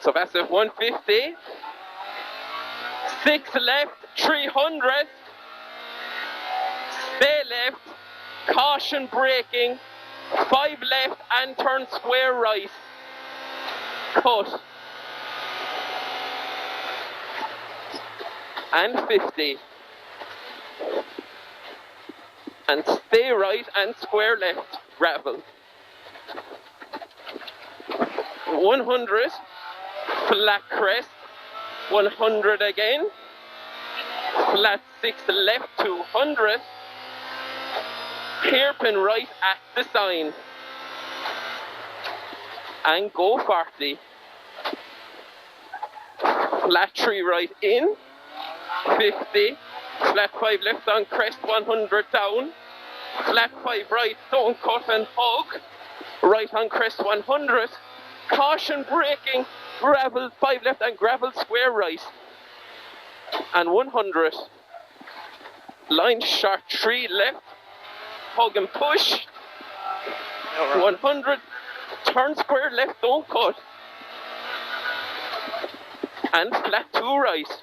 So that's at 150. 6 left, 300. Stay left, caution braking. 5 left and turn square right. Cut. And 50. And stay right and square left, gravel. 100, flat crest. 100 again. Flat 6 left, 200. Hairpin right at the sign. And go 40. Flat 3 right in. 50. Flat 5 left on crest, 100 down. Flat 5 right, don't cut and hug. Right on crest, 100. Caution braking, gravel 5 left and gravel square right. And 100. Line short 3 left. Hug and push. 100. Turn square left, don't cut. And flat 2 right.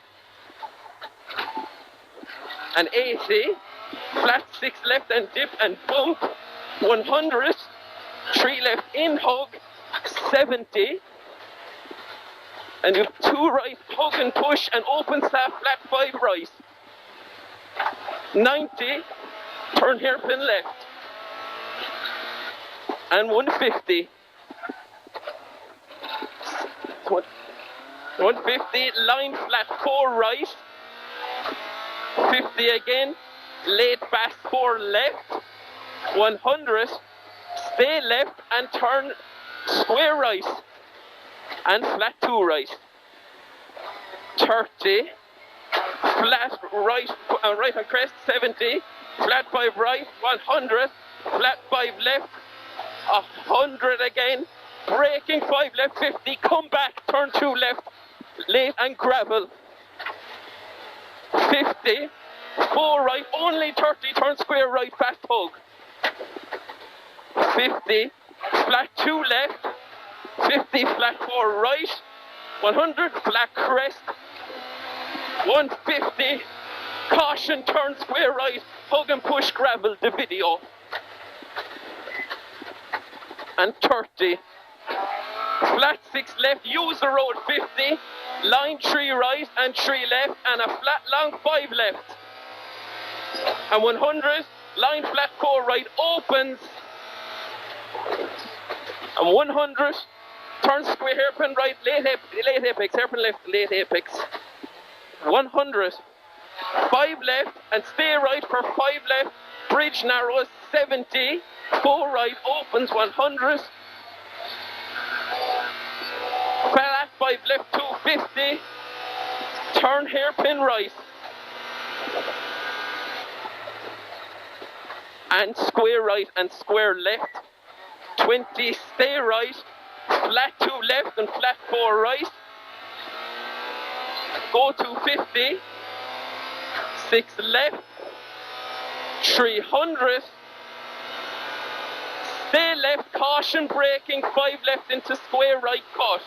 And 80. Flat 6 left and dip and bump. 100. 3 left in hug. 70. And you have 2 right, hug and push and open staff flat 5 right. 90. Turn hairpin left. And 150. 150, line flat 4 right. 50 again, late fast 4 left. 100, stay left and turn square right. And flat 2 right. 30, flat right, right on crest, 70. Flat 5 right, 100. Flat 5 left, 100 again. Braking 5 left, 50. Come back, turn 2 left. Late and gravel. 50. 4 right, only 30. Turn square right, fast hug. 50. Flat 2 left. 50. Flat 4 right. 100. Flat crest. 150. Caution, turn square right. Hug and push gravel, the video. And 30. Flat 6 left, use the road 50. Line 3 right and 3 left. And a flat long 5 left. And 100. Line flat 4 right opens. And 100. Turn square hairpin right, late apex, hairpin left, late apex. 100. 5 left and stay right for 5 left. Bridge narrows 70. 4 right opens 100. Flat 5 left 250. Turn hairpin right. And square right and square left. 20, stay right. Flat 2 left and flat 4 right. Go 250. 6 left. 300. Stay left, caution braking, 5 left into square right cut.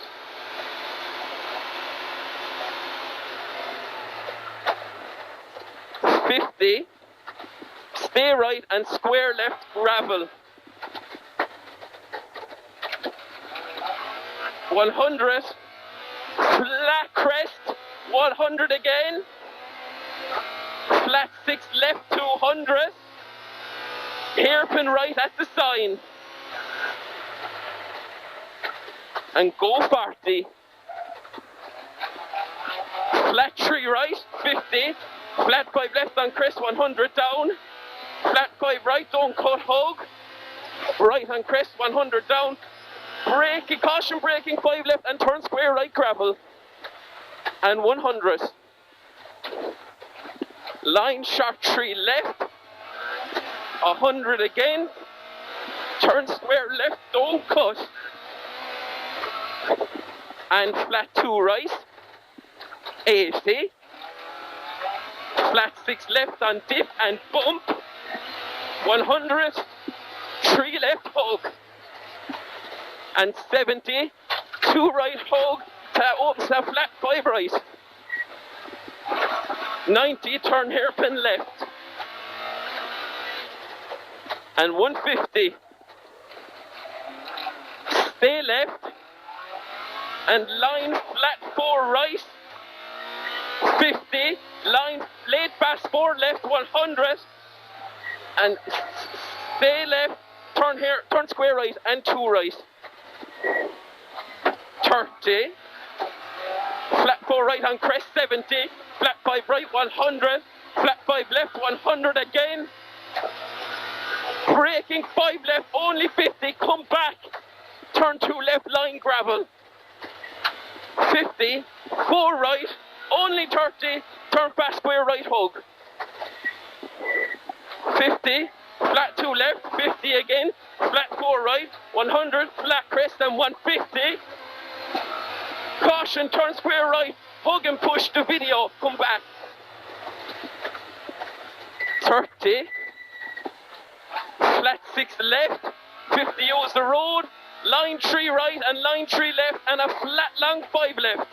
$50. Stay right and square left gravel. 100. Flat crest. 100 again. Flat 6 left 200. Hairpin right at the sign. And go 40. Flat 3 right, 50. Flat 5 left on crest, 100 down. Flat 5 right, don't cut hug. Right on crest, 100 down. Braking, caution braking, 5 left and turn square right gravel. And 100. Line sharp 3 left. 100 again. Turn square left, don't cut. And flat 2 right. 80. Flat 6 left on dip and bump. 100. 3 left hug. And 70. 2 right hug. opens to flat 5 right. 90, turn hairpin left. And 150. Stay left. And line flat 4 right. 50. Line late pass 4 left, 100. And stay left. Turn here, turn square right and 2 right. 30. Flat 4 right on crest 70. Flat 5 right 100. Flat 5 left 100 again. Braking 5 left only 50. Come back. Turn 2 left line gravel. 50. 4 right only 30. Turn fast square right hug. 50. Flat 2 left, 50 again, flat 4 right, 100, flat crest and 150. Caution, turn square right, hug and push the video, come back. 30. Flat 6 left, 50 use the road, line 3 right and line 3 left and a flat long 5 left.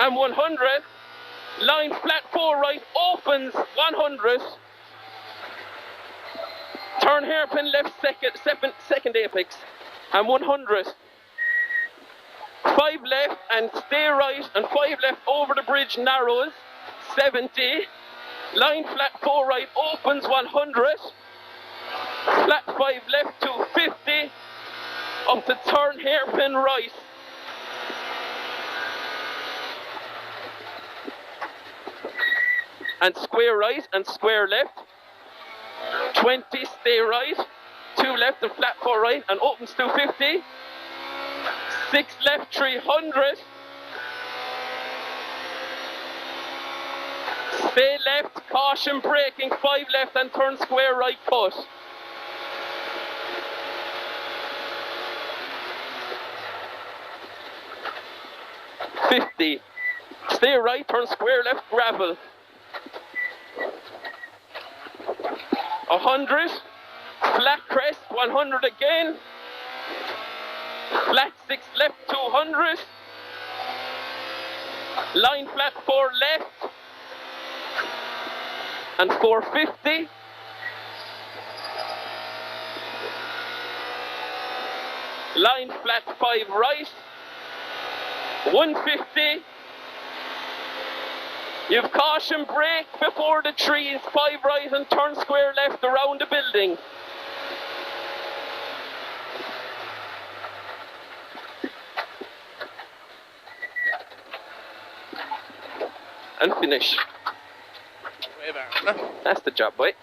And 100, line flat 4 right, opens 100. Turn hairpin left second apex and 100. 5 left and stay right and 5 left over the bridge narrows 70. Line flat 4 right opens 100. Flat 5 left to 50. Up to turn hairpin right. And square right and square left. 20, stay right, 2 left and flat 4 right and opens 250. 6 left, 300. Stay left, caution braking, 5 left and turn square right cut. $50. Stay right, turn square left, gravel. 100, flat crest, 100 again, flat 6 left, 200, line flat 4 left, and 450, line flat 5 right, 150, you've caution brake before the trees, 5 right and turn square left around the building. And finish. That's the job, boy.